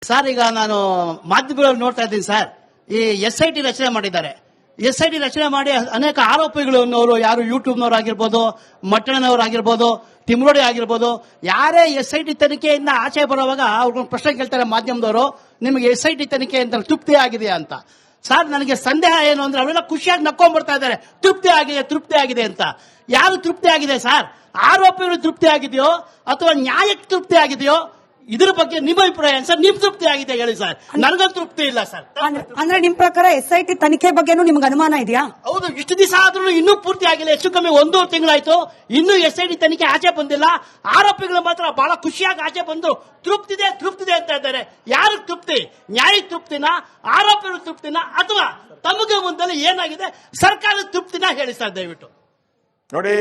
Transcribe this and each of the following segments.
Sir, ಈಗ ನಾನು ಮಾಧ್ಯಮಗಳಲ್ಲಿ ನೋಡ್ತಾ ಇದ್ದೀನಿ ಸರ್, ಈ SIT ರಚನೆ ಮಾಡಿದ್ದಾರೆ. SIT ರಚನೆ ಮಾಡಿ ಅನೇಕ ಆರೋಪಿಗಳು ಅನ್ನೋರು ಯಾರು ಯೂಟ್ಯೂಬ್ನವ್ರು ಆಗಿರ್ಬೋದು, ಮಟ್ಟಣ್ಣನವ್ರು ಆಗಿರ್ಬೋದು, ತಿಮ್ರೋಡಿ ಆಗಿರ್ಬೋದು, ಯಾರೇ SIT ತನಿಖೆಯಿಂದ ಆಚೆ ಬರುವಾಗ ಅವ್ರಿಗೊಂದು ಪ್ರಶ್ನೆ ಕೇಳ್ತಾರೆ ಮಾಧ್ಯಮದವರು, ನಿಮಗೆ SIT ತನಿಖೆ ಅಂತ ತೃಪ್ತಿ ಆಗಿದೆಯಾ ಅಂತ. ಸರ್, ನನಗೆ ಸಂದೇಹ ಏನು ಅಂದ್ರೆ ಅವರೆಲ್ಲ ಖುಷಿಯಾಗಿ ನಕ್ಕೊಂಡ್ಬರ್ತಾ ಇದ್ದಾರೆ, ತೃಪ್ತಿ ಆಗಿದೆ ಅಂತ. ಯಾರು ತೃಪ್ತಿ ಆಗಿದೆ ಸರ್? ಆರೋಪಿಗಳು ತೃಪ್ತಿ ಆಗಿದೆಯೋ ಅಥವಾ ನ್ಯಾಯಕ್ಕೆ ತೃಪ್ತಿ ಆಗಿದೆಯೋ? ಇದ್ರ ಬಗ್ಗೆ ನಿಮ್ಮ ಅಭಿಪ್ರಾಯ ಸರ್? ನಿಮ್ ತೃಪ್ತಿ ಆಗಿದೆ ಹೇಳಿ ಸರ್. ನನಗಂತೂ ತೃಪ್ತಿ ಇಲ್ಲ ಸರ್. ಅಂದ್ರೆ ನಿಮ್ ಪ್ರಕಾರ SIT ತನಿಖೆ ಬಗ್ಗೆನೂ ನಿಮ್ಗೆ ಅನುಮಾನ ಇದೆಯಾ? ಹೌದು, ಇಷ್ಟು ದಿವಸ ಆದ್ರೂ ಇನ್ನೂ ಪೂರ್ತಿ ಆಗಿಲ್ಲ. ಹೆಚ್ಚು ಕಮ್ಮಿ 1 ತಿಂಗಳಾಯ್ತು, ಇನ್ನೂ SIT ತನಿಖೆ ಆಚೆ ಬಂದಿಲ್ಲ. ಆರೋಪಿಗಳು ಮಾತ್ರ ಬಹಳ ಖುಷಿಯಾಗಿ ಆಚೆ ಬಂದು ತೃಪ್ತಿದೆ ಅಂತ ಇದ್ದಾರೆ. ಯಾರಿಗೆ ತೃಪ್ತಿ? ನ್ಯಾಯಕ್ಕೆ ತೃಪ್ತಿನ, ಆರೋಪಿಗಳು ತೃಪ್ತಿನ, ಅಥವಾ ತಮಗೆ ಮುಂದೆ ಏನಾಗಿದೆ ಸರ್ಕಾರದ ತೃಪ್ತಿನ ಹೇಳಿ ಸರ್ ದಯವಿಟ್ಟು. ನೋಡಿ,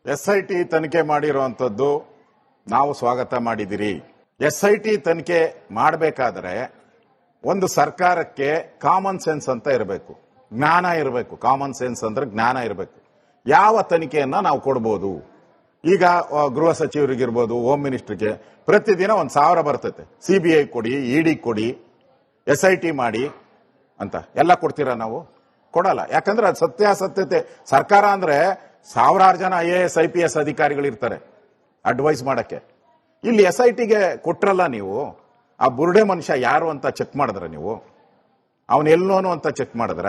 SIT ತನಿಖೆ ಮಾಡಿರುವಂತದ್ದು ನಾವು ಸ್ವಾಗತ ಮಾಡಿದಿರಿ. SIT ತನಿಖೆ ಮಾಡಬೇಕಾದ್ರೆ ಒಂದು ಸರ್ಕಾರಕ್ಕೆ ಕಾಮನ್ ಸೆನ್ಸ್ ಅಂತ ಇರಬೇಕು, ಜ್ಞಾನ ಇರಬೇಕು. ಕಾಮನ್ ಸೆನ್ಸ್ ಅಂದ್ರೆ ಜ್ಞಾನ ಇರಬೇಕು. ಯಾವ ತನಿಖೆಯನ್ನ ನಾವು ಕೊಡ್ಬೋದು? ಈಗ ಗೃಹ ಸಚಿವರಿಗಿರ್ಬೋದು, ಹೋಮ್ ಮಿನಿಸ್ಟರ್ಗೆ ಪ್ರತಿದಿನ 1,000 ಬರ್ತೈತೆ. CBI ಕೊಡಿ, ED ಕೊಡಿ, SIT ಮಾಡಿ ಅಂತ ಎಲ್ಲ ಕೊಡ್ತೀರಾ? ನಾವು ಕೊಡಲ್ಲ. ಯಾಕಂದ್ರೆ ಅದು ಸತ್ಯಾಸತ್ಯತೆ. ಸರ್ಕಾರ ಅಂದ್ರೆ ಸಾವಿರಾರು ಜನ IAS IPS ಅಧಿಕಾರಿಗಳಿರ್ತಾರೆ ಅಡ್ವೈಸ್ ಮಾಡಕ್ಕೆ. ಇಲ್ಲಿ SITಗೆ ಕೊಟ್ರಲ್ಲ ನೀವು, ಆ ಬುರುಡೆ ಮನುಷ್ಯ ಯಾರು ಅಂತ ಚೆಕ್ ಮಾಡಿದ್ರ? ನೀವು ಅವನ ಎಲ್ಲೋನು ಅಂತ ಚೆಕ್ ಮಾಡಿದ್ರ?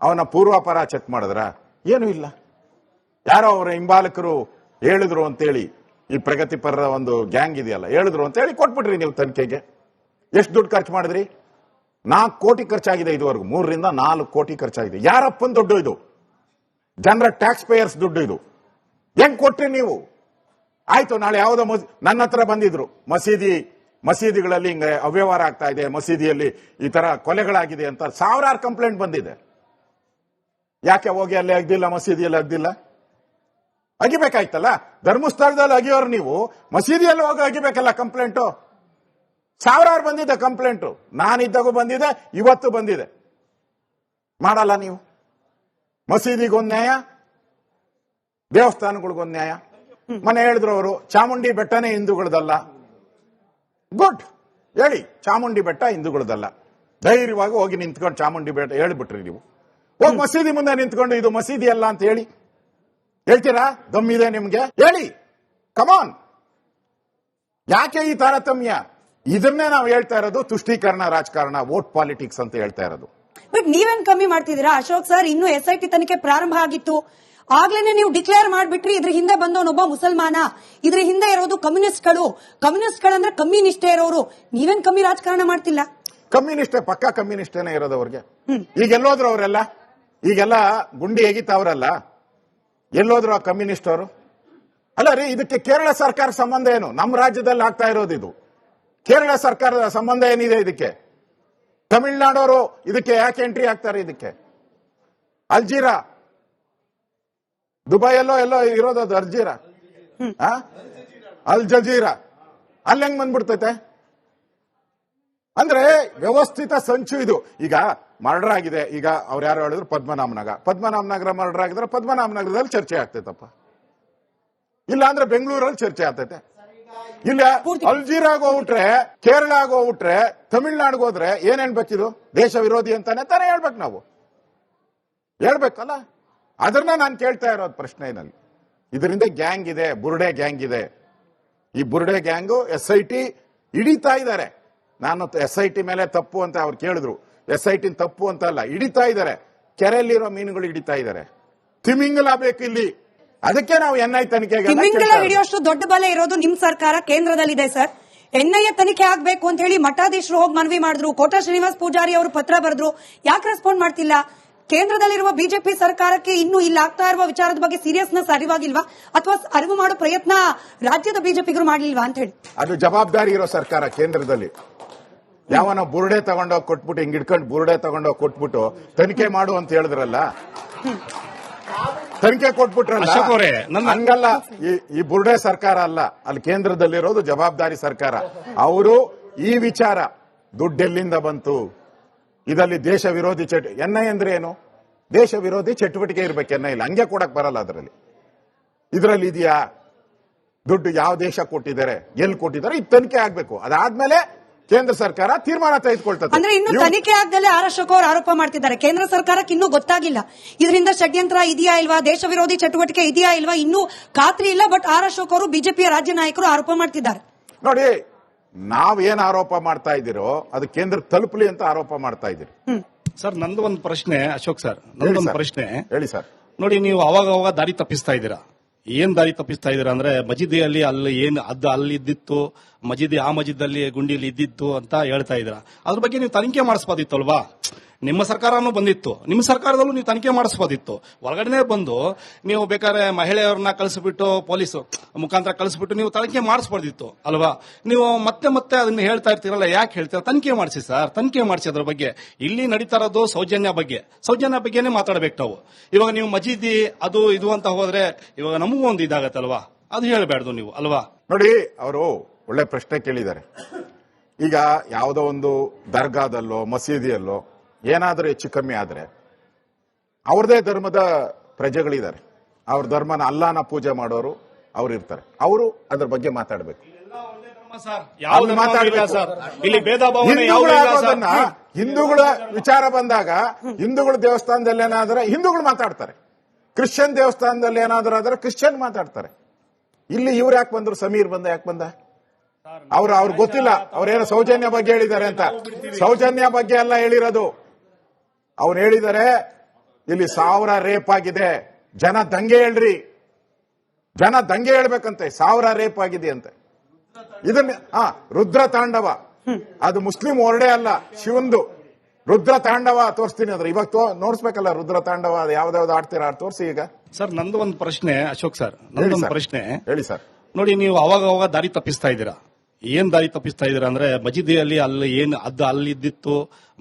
ಅವನ ಪೂರ್ವಾಪರ ಚೆಕ್ ಮಾಡಿದ್ರ? ಏನೂ ಇಲ್ಲ. ಯಾರೋ ಅವರ ಹಿಂಬಾಲಕರು ಹೇಳಿದ್ರು ಅಂತೇಳಿ, ಈ ಪ್ರಗತಿಪರರ ಒಂದು ಗ್ಯಾಂಗ್ ಇದೆಯಲ್ಲ, ಹೇಳಿದ್ರು ಅಂತೇಳಿ ಕೊಟ್ಬಿಟ್ರಿ ನೀವು ತನಿಖೆಗೆ. ಎಷ್ಟು ದುಡ್ಡು ಖರ್ಚು ಮಾಡಿದ್ರಿ? 4 ಕೋಟಿ ಖರ್ಚಾಗಿದೆ ಇದುವರೆಗೂ. 3 ರಿಂದ 4 ಕೋಟಿ ಖರ್ಚಾಗಿದೆ. ಯಾರಪ್ಪನ ದುಡ್ಡು ಇದು? ಜನರ ಟ್ಯಾಕ್ಸ್ ಪೇಯರ್ಸ್ ದುಡ್ಡು ಇದು. ಹೆಂಗ್ ಕೊಟ್ರಿ ನೀವು? ಆಯ್ತು, ನಾಳೆ ಯಾವುದೋ ನನ್ನ ಹತ್ರ ಬಂದಿದ್ರು, ಮಸೀದಿಗಳಲ್ಲಿ ಹಿಂಗೆ ಅವ್ಯವಹಾರ ಆಗ್ತಾ ಇದೆ, ಮಸೀದಿಯಲ್ಲಿ ಈ ತರ ಕೊಲೆಗಳಾಗಿದೆ ಅಂತ ಸಾವಿರಾರು ಕಂಪ್ಲೇಂಟ್ ಬಂದಿದೆ. ಯಾಕೆ ಹೋಗಿ ಅಲ್ಲಿ ಅಗ್ದಿಲ್ಲ, ಮಸೀದಿಯಲ್ಲಿ ಅಗ್ದಿಲ್ಲ? ಅಗಿಬೇಕಾಯ್ತಲ್ಲ. ಧರ್ಮಸ್ಥಳದಲ್ಲಿ ಅಗಿಯೋರು ನೀವು ಮಸೀದಿಯಲ್ಲಿ ಹೋಗಿ ಅಗಿಬೇಕಲ್ಲ ಕಂಪ್ಲೇಂಟು. ಸಾವಿರಾರು ಬಂದಿದೆ ಕಂಪ್ಲೇಂಟು. ನಾನಿದ್ದಾಗೂ ಬಂದಿದೆ, ಇವತ್ತು ಬಂದಿದೆ. ಮಾಡಲ್ಲ ನೀವು. ಮಸೀದಿಗೊಂದು ನ್ಯಾಯ, ದೇವಸ್ಥಾನಗಳಿಗೊಂದು ನ್ಯಾಯ. ಮನೆ ಹೇಳಿದ್ರು ಅವರು, ಚಾಮುಂಡಿ ಬೆಟ್ಟನೇ ಹಿಂದೂಗಳದಲ್ಲ. ಗುಡ್, ಹೇಳಿ, ಚಾಮುಂಡಿ ಬೆಟ್ಟ ಹಿಂದೂಗಳದಲ್ಲ. ಧೈರ್ಯವಾಗಿ ಹೋಗಿ ನಿಂತ್ಕೊಂಡು ಚಾಮುಂಡಿ ಬೆಟ್ಟ ಹೇಳಿಬಿಟ್ರಿ ನೀವು. ಹೋಗಿ ಮಸೀದಿ ಮುಂದೆ ನಿಂತ್ಕೊಂಡು ಇದು ಮಸೀದಿ ಅಲ್ಲ ಅಂತ ಹೇಳ್ತೀರಾ? ದಮ್ಮಿದೆ ನಿಮ್ಗೆ? ಹೇಳಿ, ಕಮಾನ್. ಯಾಕೆ ಈ ತಾರತಮ್ಯ? ಇದನ್ನೇ ನಾವು ಹೇಳ್ತಾ ಇರೋದು ತುಷ್ಟೀಕರಣ ರಾಜಕಾರಣ, ವೋಟ್ ಪಾಲಿಟಿಕ್ಸ್ ಅಂತ ಹೇಳ್ತಾ ಇರೋದು. ಬಟ್ ನೀವೇನ್ ಕಮ್ಮಿ ಮಾಡ್ತಿದ್ದೀರಾ ಅಶೋಕ್ ಸರ್? ಇನ್ನು SIT ತನಿಖೆ ಪ್ರಾರಂಭ ಆಗಿತ್ತು, ಆಗ್ಲೇನೆ ನೀವು ಡಿಕ್ಲೇರ್ ಮಾಡ್ಬಿಟ್ರಿ ಇದ್ರ ಹಿಂದೆ ಬಂದವನೊಬ್ಬ ಮುಸಲ್ಮಾನ, ಇದ್ರ ಹಿಂದೆ ಇರೋದು ಕಮ್ಯುನಿಸ್ಟ್ಗಳಂದ್ರೆ ಕಮ್ಮಿ ನಿಷ್ಠೆ ಇರೋರು. ನೀವೇನ್ ಕಮ್ಮಿ ರಾಜಕಾರಣ ಮಾಡ್ತಿಲ್ಲ? ಕಮ್ಯುನಿಸ್ಟೇ, ಪಕ್ಕಾ ಕಮ್ಯುನಿಸ್ಟೇನೆ ಇರೋದು ಅವ್ರಿಗೆ. ಈಗ ಎಲ್ಲೋದ್ರು ಅವರೆಲ್ಲ? ಈಗೆಲ್ಲ ಗುಂಡಿ ಹೇಗಿತ್ತವರಲ್ಲ, ಎಲ್ಲೋದ್ರು ಆ ಕಮ್ಯುನಿಸ್ಟ್ ಅವರು? ಅಲ್ಲ ರೀ, ಇದಕ್ಕೆ ಕೇರಳ ಸರ್ಕಾರ ಸಂಬಂಧ ಏನು? ನಮ್ಮ ರಾಜ್ಯದಲ್ಲಿ ಆಗ್ತಾ ಇರೋದು ಇದು. ಕೇರಳ ಸರ್ಕಾರದ ಸಂಬಂಧ ಏನಿದೆ ಇದಕ್ಕೆ? ತಮಿಳುನಾಡವರು ಇದಕ್ಕೆ ಯಾಕೆ ಎಂಟ್ರಿ ಆಗ್ತಾರೆ? ಇದಕ್ಕೆ ಅಲ್ಜೀರಾ, ದುಬೈಯಲ್ಲೋ ಎಲ್ಲೋ ಇರೋದು ಅದು ಅಲ್ಜೀರಾ, ಅಲ್ ಜಜೀರಾ, ಅಲ್ಲಿ ಹೆಂಗ್ ಬಂದ್ಬಿಡ್ತೈತೆ? ಅಂದ್ರೆ ವ್ಯವಸ್ಥಿತ ಸಂಚು ಇದು. ಈಗ ಮರ್ಡರ್ ಆಗಿದೆ, ಈಗ ಅವ್ರು ಯಾರು ಹೇಳಿದ್ರು ಪದ್ಮನಾಭನಗರ ಮರ್ಡರ್ ಆಗಿದ್ರೆ ಪದ್ಮನಾಭನಗರದಲ್ಲಿ ಚರ್ಚೆ ಆಗ್ತೈತಪ್ಪ, ಇಲ್ಲ ಅಂದ್ರೆ ಬೆಂಗಳೂರಲ್ಲಿ ಚರ್ಚೆ ಆಗ್ತೈತೆ. ಇಲ್ಲ ಅಲ್ಜೀರಾಗ ಹೋಗ್ಬಿಟ್ರೆ, ಕೇರಳಾಗ ಹೋಗ್ಬಿಟ್ರೆ, ತಮಿಳ್ನಾಡಿಗೆ ಹೋದ್ರೆ ಏನ್ ಹೇಳ್ಬೇಕಿದು? ದೇಶ ವಿರೋಧಿ ಅಂತಾನೆ ತಾನೇ ಹೇಳ್ಬೇಕು ನಾವು, ಹೇಳ್ಬೇಕಲ್ಲ. ಅದನ್ನ ನಾನು ಕೇಳ್ತಾ ಇರೋದು ಪ್ರಶ್ನೆಯಲ್ಲಿ. ಇದರಿಂದ ಗ್ಯಾಂಗ್ ಇದೆ, ಬುರುಡೆ ಗ್ಯಾಂಗ್ ಇದೆ. ಈ ಬುರುಡೆ ಗ್ಯಾಂಗು SIT ಹಿಡಿತಾ ಇದ್ದಾರೆ. ನಾನು SIT ಮೇಲೆ ತಪ್ಪು ಅಂತ ಅವ್ರು ಕೇಳಿದ್ರು. SIT ತಪ್ಪು ಅಂತ ಅಲ್ಲ, ಹಿಡಿತಾ ಇದ್ದಾರೆ. ಕೆರೆಯಲ್ಲಿರೋ ಮೀನುಗಳು ಹಿಡಿತಾ ಇದ್ದಾರೆ. ತಿಮಿಂಗಲ ಬೇಕು ಇಲ್ಲಿ. ಅದಕ್ಕೆ ನಾವು NI ತನಿಖೆಗೆ ಹಿಡಿಯೋಷ್ಟು ದೊಡ್ಡ ಬಲ ಇರೋದು ನಿಮ್ ಸರ್ಕಾರ ಕೇಂದ್ರದಲ್ಲಿದೆ ಸರ್. NIA ತನಿಖೆ ಆಗ್ಬೇಕು ಅಂತ ಹೇಳಿ ಮಠಾಧೀಶರು ಹೋಗಿ ಮನವಿ ಮಾಡಿದ್ರು, ಕೋಟಾ ಶ್ರೀನಿವಾಸ್ ಪೂಜಾರಿ ಅವರು ಪತ್ರ ಬರೆದ್ರು. ಯಾಕೆ ರೆಸ್ಪಾಂಡ್ ಮಾಡ್ತಿಲ್ಲ? ಕೇಂದ್ರದಲ್ಲಿರುವ ಬಿಜೆಪಿ ಸರ್ಕಾರಕ್ಕೆ ಇನ್ನು ಇಲ್ಲಿ ಆಗ್ತಾ ಇರುವ ವಿಚಾರದ ಬಗ್ಗೆ ಸೀರಿಯಸ್ನೆಸ್ ಅರಿವಾಗಿಲ್ವಾ, ಅಥವಾ ಅರಿವು ಮಾಡೋ ಪ್ರಯತ್ನ ರಾಜ್ಯದ ಬಿಜೆಪಿಗರು ಮಾಡಲಿಲ್ವಾ ಅಂತ ಹೇಳಿ? ಅದು ಜವಾಬ್ದಾರಿ ಇರೋ ಸರ್ಕಾರ ಕೇಂದ್ರದಲ್ಲಿ. ಯಾವನ ಬುರುಡೆ ತಗೊಂಡೋಗಿ ಕೊಟ್ಬಿಟ್ಟು, ಹಿಂಗ್ ಹಿಡ್ಕೊಂಡು ಬುರುಡೆ ತಗೊಂಡೋಗಿ ಕೊಟ್ಬಿಟ್ಟು ತನಿಖೆ ಮಾಡು ಅಂತ ಹೇಳಿದ್ರಲ್ಲ, ತನಿಖೆ ಕೊಟ್ಬಿಟ್ರಲ್ಲ. ಹಂಗಲ್ಲ, ಈ ಬುರುಡೆ ಸರ್ಕಾರ ಅಲ್ಲ, ಅಲ್ಲಿ ಕೇಂದ್ರದಲ್ಲಿರೋದು ಜವಾಬ್ದಾರಿ ಸರ್ಕಾರ. ಅವರು ಈ ವಿಚಾರ ದುಡ್ಡೆಲ್ಲಿಂದ ಬಂತು, ಇದರಲ್ಲಿ ದೇಶ ವಿರೋಧಿ NI ಅಂದ್ರೆ ಏನು? ದೇಶ ವಿರೋಧಿ ಚಟುವಟಿಕೆ ಇರ್ಬೇಕು NI ಇಲ್ಲ, ಹಂಗೆ ಕೊಡಕ್ ಬರಲ್ಲ. ಇದರಲ್ಲಿ ಇದೆಯಾ ದುಡ್ಡು? ಯಾವ ದೇಶ ಕೊಟ್ಟಿದ್ದಾರೆ, ಎಲ್ಲಿ ಕೊಟ್ಟಿದ್ದಾರೆ? ಇದು ತನಿಖೆ ಆಗ್ಬೇಕು. ಅದಾದ್ಮೇಲೆ ಕೇಂದ್ರ ಸರ್ಕಾರ ತೀರ್ಮಾನ ತೆಗೆದುಕೊಳ್ತದೆ. ಅಂದ್ರೆ ಇನ್ನು ತನಿಖೆ ಆಗದಲ್ಲೇ ಆರ್ ಅಶೋಕ್ ಅವರು ಆರೋಪ ಮಾಡ್ತಿದ್ದಾರೆ. ಕೇಂದ್ರ ಸರ್ಕಾರಕ್ಕೆ ಇನ್ನೂ ಗೊತ್ತಾಗಿಲ್ಲ ಇದರಿಂದ ಷಡ್ಯಂತ್ರ ಇದೆಯಾ ಇಲ್ವಾ, ದೇಶ ವಿರೋಧಿ ಚಟುವಟಿಕೆ ಇದೆಯಾ ಇಲ್ವಾ, ಇನ್ನೂ ಖಾತ್ರಿ ಇಲ್ಲ. ಬಟ್ ಆರ್ ಅಶೋಕ್ ಅವರು ಬಿಜೆಪಿಯ ರಾಜ್ಯ ನಾಯಕರು ಆರೋಪ ಮಾಡ್ತಿದ್ದಾರೆ. ನೋಡಿ, ನಾವೇನ್ ಆರೋಪ ಮಾಡ್ತಾ ಇದ್ದೀರೋ ಅದು ಕೇಂದ್ರ ತಲುಪಲಿ ಅಂತ ಆರೋಪ ಮಾಡ್ತಾ ಇದ್ದೀರಿ. ಸರ್, ನಂದು ಒಂದು ಪ್ರಶ್ನೆ ಅಶೋಕ್ ಸರ್, ನಂದೊಂದು ಪ್ರಶ್ನೆ ಹೇಳಿ ಸರ್. ನೋಡಿ, ನೀವು ಅವಾಗ ದಾರಿ ತಪ್ಪಿಸ್ತಾ ಇದ್ದೀರಾ. ಏನ್ ದಾರಿ ತಪ್ಪಿಸ್ತಾ ಇದ್ದೀರಾ ಅಂದ್ರೆ, ಮಜೀದಿಯಲ್ಲಿ ಅಲ್ಲಿ ಏನ್ ಅದು ಅಲ್ಲಿ ಇದ್ದಿತ್ತು, ಮಜೀದಿ ಆ ಮಜೀದಲ್ಲಿ ಗುಂಡಿಲಿ ಇದ್ದಿತ್ತು ಅಂತ ಹೇಳ್ತಾ ಇದ್ದೀರಾ. ಅದ್ರ ಬಗ್ಗೆ ನೀವು ತನಿಖೆ ಮಾಡಿಸ್ಬೋದಿತ್ತು ಅಲ್ವಾ? ನಿಮ್ಮ ಸರ್ಕಾರನೂ ಬಂದಿತ್ತು, ನಿಮ್ಮ ಸರ್ಕಾರದಲ್ಲೂ ನೀವು ತನಿಖೆ ಮಾಡಿಸ್ಬೋದಿತ್ತು. ಒಳಗಡೆ ಬಂದು ನೀವು ಬೇಕಾದ್ರೆ ಮಹಿಳೆಯರನ್ನ ಕಳಿಸ್ಬಿಟ್ಟು ಪೊಲೀಸ್ ಮುಖಾಂತರ ಕಳಿಸ್ಬಿಟ್ಟು ನೀವು ತನಿಖೆ ಮಾಡಿಸ್ಬೋದಿತ್ತು ಅಲ್ವಾ? ನೀವು ಮತ್ತೆ ಅದನ್ನ ಹೇಳ್ತಾ ಇರ್ತೀರಲ್ಲ, ಯಾಕೆ ಹೇಳ್ತೀರಾ? ತನಿಖೆ ಮಾಡಿಸಿ ಸರ್, ತನಿಖೆ ಮಾಡಿಸಿ ಅದ್ರ ಬಗ್ಗೆ. ಇಲ್ಲಿ ನಡೀತಾ ಇರೋದು ಸೌಜನ್ಯ ಬಗ್ಗೆನೇ ಮಾತಾಡಬೇಕು ನಾವು. ಇವಾಗ ನೀವು ಮಜೀದಿ ಅದು ಇದು ಅಂತ ಹೋದ್ರೆ ಇವಾಗ ನಮಗೂ ಒಂದು ಇದಾಗತ್ತಲ್ವಾ? ಅದು ಹೇಳಬೇಡ್ದು ನೀವು ಅಲ್ವಾ? ನೋಡಿ, ಅವರು ಒಳ್ಳೆ ಪ್ರಶ್ನೆ ಕೇಳಿದ್ದಾರೆ. ಈಗ ಯಾವುದೋ ಒಂದು ದರ್ಗಾದಲ್ಲೋ ಮಸೀದಿಯಲ್ಲೋ ಏನಾದರೂ ಹೆಚ್ಚು ಕಮ್ಮಿ ಆದ್ರೆ ಅವ್ರದೇ ಧರ್ಮದ ಪ್ರಜೆಗಳಿದ್ದಾರೆ, ಅವ್ರ ಧರ್ಮನ ಅಲ್ಲಾನ ಪೂಜೆ ಮಾಡೋರು ಅವ್ರು ಇರ್ತಾರೆ, ಅವರು ಅದ್ರ ಬಗ್ಗೆ ಮಾತಾಡಬೇಕು. ಇಲ್ಲಿ ಭೇದ ಭಾವನೆ ಹಿಂದೂಗಳ ವಿಚಾರ ಬಂದಾಗ ಹಿಂದೂಗಳ ದೇವಸ್ಥಾನದಲ್ಲಿ ಏನಾದ್ರೆ ಹಿಂದೂಗಳು ಮಾತಾಡ್ತಾರೆ, ಕ್ರಿಶ್ಚಿಯನ್ ದೇವಸ್ಥಾನದಲ್ಲಿ ಏನಾದ್ರೂ ಆದ್ರೆ ಕ್ರಿಶ್ಚಿಯನ್ ಮಾತಾಡ್ತಾರೆ. ಇಲ್ಲಿ ಇವ್ರು ಯಾಕೆ ಬಂದ್ರು? ಸಮೀರ್ ಯಾಕೆ ಬಂದ? ಅವ್ರಿಗೆ ಗೊತ್ತಿಲ್ಲ ಅವ್ರೇನೋ ಸೌಜನ್ಯ ಬಗ್ಗೆ ಹೇಳಿದ್ದಾರೆ ಅಂತ. ಸೌಜನ್ಯ ಬಗ್ಗೆ ಎಲ್ಲ ಹೇಳಿರೋದು. ಅವ್ರು ಹೇಳಿದ್ದಾರೆ ಇಲ್ಲಿ 1000 ರೇಪ್ ಆಗಿದೆ, ಜನ ದಂಗೆ ಹೇಳ್ಬೇಕಂತೆ, 1000 ರೇಪ್ ಆಗಿದೆ ಅಂತೆ. ಇದನ್ನ ರುದ್ರ ತಾಂಡವ, ಅದು ಮುಸ್ಲಿಂ ಹೊರಡೆ ಅಲ್ಲ, ಶಿವಂದು ರುದ್ರ ತಾಂಡವ ತೋರಿಸ್ತೀನಿ ಅಂದ್ರೆ. ಇವಾಗ ನೋಡ್ಸ್ಬೇಕಲ್ಲ ರುದ್ರ ತಾಂಡವ, ಅದು ಯಾವ್ದಾವ್ದು ಆಡ್ತೀರಾ ತೋರಿಸಿ. ಈಗ ಸರ್, ನಂದು ಒಂದು ಪ್ರಶ್ನೆ ಅಶೋಕ್ ಸರ್, ನಂದೊಂದು ಪ್ರಶ್ನೆ ಹೇಳಿ ಸರ್. ನೋಡಿ, ನೀವು ಅವಾಗ ದಾರಿ ತಪ್ಪಿಸ್ತಾ ಇದ್ದೀರಾ. ಏನ್ ದಾರಿ ತಪ್ಪಿಸ್ತಾ ಇದ್ದೀರಾ ಅಂದ್ರೆ, ಮಜೀದಿಯಲ್ಲಿ ಅಲ್ಲಿ ಏನ್ ಅದು ಅಲ್ಲಿ ಇದ್ದಿತ್ತು,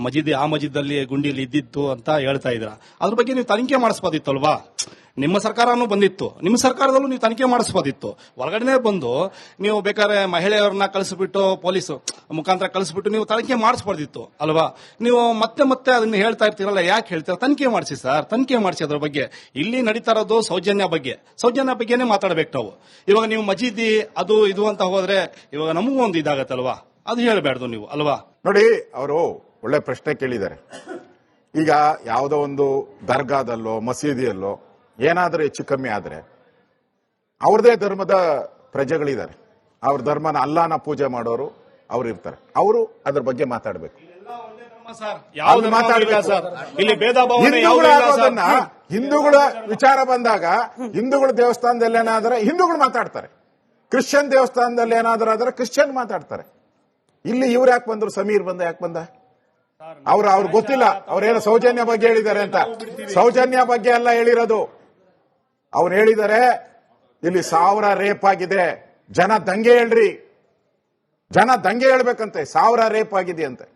ಮಜೀದಿ ಆ ಮಜೀದಲ್ಲಿ ಗುಂಡಿಲಿ ಇದ್ದಿತ್ತು ಅಂತ ಹೇಳ್ತಾ ಇದ್ದೀರಾ. ಅದ್ರ ಬಗ್ಗೆ ನೀವು ತನಿಖೆ ಮಾಡಿಸ್ಬೋದಿತ್ತು ಅಲ್ವಾ? ನಿಮ್ಮ ಸರ್ಕಾರನೂ ಬಂದಿತ್ತು, ನಿಮ್ಮ ಸರ್ಕಾರದಲ್ಲೂ ನೀವು ತನಿಖೆ ಮಾಡಿಸ್ಬೋದಿತ್ತು. ಒಳಗಡೆ ಬಂದು ನೀವು ಬೇಕಾದ್ರೆ ಮಹಿಳೆಯರನ್ನ ಕಳಿಸ್ಬಿಟ್ಟು ಪೊಲೀಸ್ ಮುಖಾಂತರ ಕಳಿಸ್ಬಿಟ್ಟು ನೀವು ತನಿಖೆ ಮಾಡಿಸ್ಬೋದಿತ್ತು ಅಲ್ವಾ? ನೀವು ಮತ್ತೆ ಅದನ್ನ ಹೇಳ್ತಾ ಇರ್ತೀರಲ್ಲ, ಯಾಕೆ ಹೇಳ್ತೀರಾ? ತನಿಖೆ ಮಾಡಿಸಿ ಸರ್, ತನಿಖೆ ಮಾಡಿಸಿ ಅದ್ರ ಬಗ್ಗೆ. ಇಲ್ಲಿ ನಡೀತಾ ಇರೋದು ಸೌಜನ್ಯ ಬಗ್ಗೆನೇ ಮಾತಾಡಬೇಕು ನಾವು. ಇವಾಗ ನೀವು ಮಜೀದಿ ಅದು ಇದು ಅಂತ ಹೋದ್ರೆ ಇವಾಗ ನಮಗೂ ಒಂದು ಇದಾಗತ್ತಲ್ವಾ? ಅದು ಹೇಳಬೇಡ್ದು ನೀವು ಅಲ್ವಾ? ನೋಡಿ, ಅವರು ಒಳ್ಳೆ ಪ್ರಶ್ನೆ ಕೇಳಿದ್ದಾರೆ. ಈಗ ಯಾವುದೋ ಒಂದು ದರ್ಗಾದಲ್ಲೋ ಮಸೀದಿಯಲ್ಲೋ ಏನಾದರೂ ಹೆಚ್ಚು ಕಮ್ಮಿ ಆದ್ರೆ ಅವ್ರದೇ ಧರ್ಮದ ಪ್ರಜೆಗಳಿದ್ದಾರೆ, ಅವ್ರ ಧರ್ಮನ ಅಲ್ಲಾನ ಪೂಜೆ ಮಾಡೋರು ಅವ್ರು ಇರ್ತಾರೆ, ಅವರು ಅದ್ರ ಬಗ್ಗೆ ಮಾತಾಡಬೇಕು. ಇಲ್ಲಿ ಭೇದ ಭಾವನೆ ಹಿಂದೂಗಳ ವಿಚಾರ ಬಂದಾಗ ಹಿಂದೂಗಳ ದೇವಸ್ಥಾನದಲ್ಲಿ ಏನಾದ್ರೆ ಹಿಂದೂಗಳು ಮಾತಾಡ್ತಾರೆ, ಕ್ರಿಶ್ಚಿಯನ್ ದೇವಸ್ಥಾನದಲ್ಲಿ ಏನಾದ್ರೂ ಆದ್ರೆ ಕ್ರಿಶ್ಚಿಯನ್ ಮಾತಾಡ್ತಾರೆ. ಇಲ್ಲಿ ಇವ್ರು ಯಾಕೆ ಬಂದ್ರು? ಸಮೀರ್ ಯಾಕೆ ಬಂದ? ಅವ್ರಿಗೆ ಗೊತ್ತಿಲ್ಲ ಅವ್ರೇನೋ ಸೌಜನ್ಯ ಬಗ್ಗೆ ಹೇಳಿದ್ದಾರೆ ಅಂತ. ಸೌಜನ್ಯ ಬಗ್ಗೆ ಎಲ್ಲ ಹೇಳಿರೋದು. ಅವ್ರು ಹೇಳಿದ್ದಾರೆ ಇಲ್ಲಿ 1000 ರೇಪ್ ಆಗಿದೆ, ಜನ ದಂಗೆ ಹೇಳ್ಬೇಕಂತೆ, 1000 ರೇಪ್ ಆಗಿದೆ ಅಂತೆ.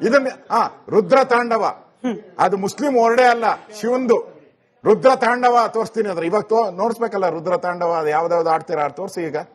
ಇದನ್ನ ರುದ್ರ ತಾಂಡವ, ಅದು ಮುಸ್ಲಿಂ ಹೊರಡೆ ಅಲ್ಲ, ಶಿವಂದು ರುದ್ರ ತಾಂಡವ ತೋರಿಸ್ತೀನಿ ಅಂದ್ರೆ. ಇವಾಗ ನೋಡ್ಸ್ಬೇಕಲ್ಲ ರುದ್ರ ತಾಂಡವ, ಅದು ಯಾವ್ದಾವ್ದು ಆಡ್ತೀರಾ ತೋರಿಸಿ ಈಗ.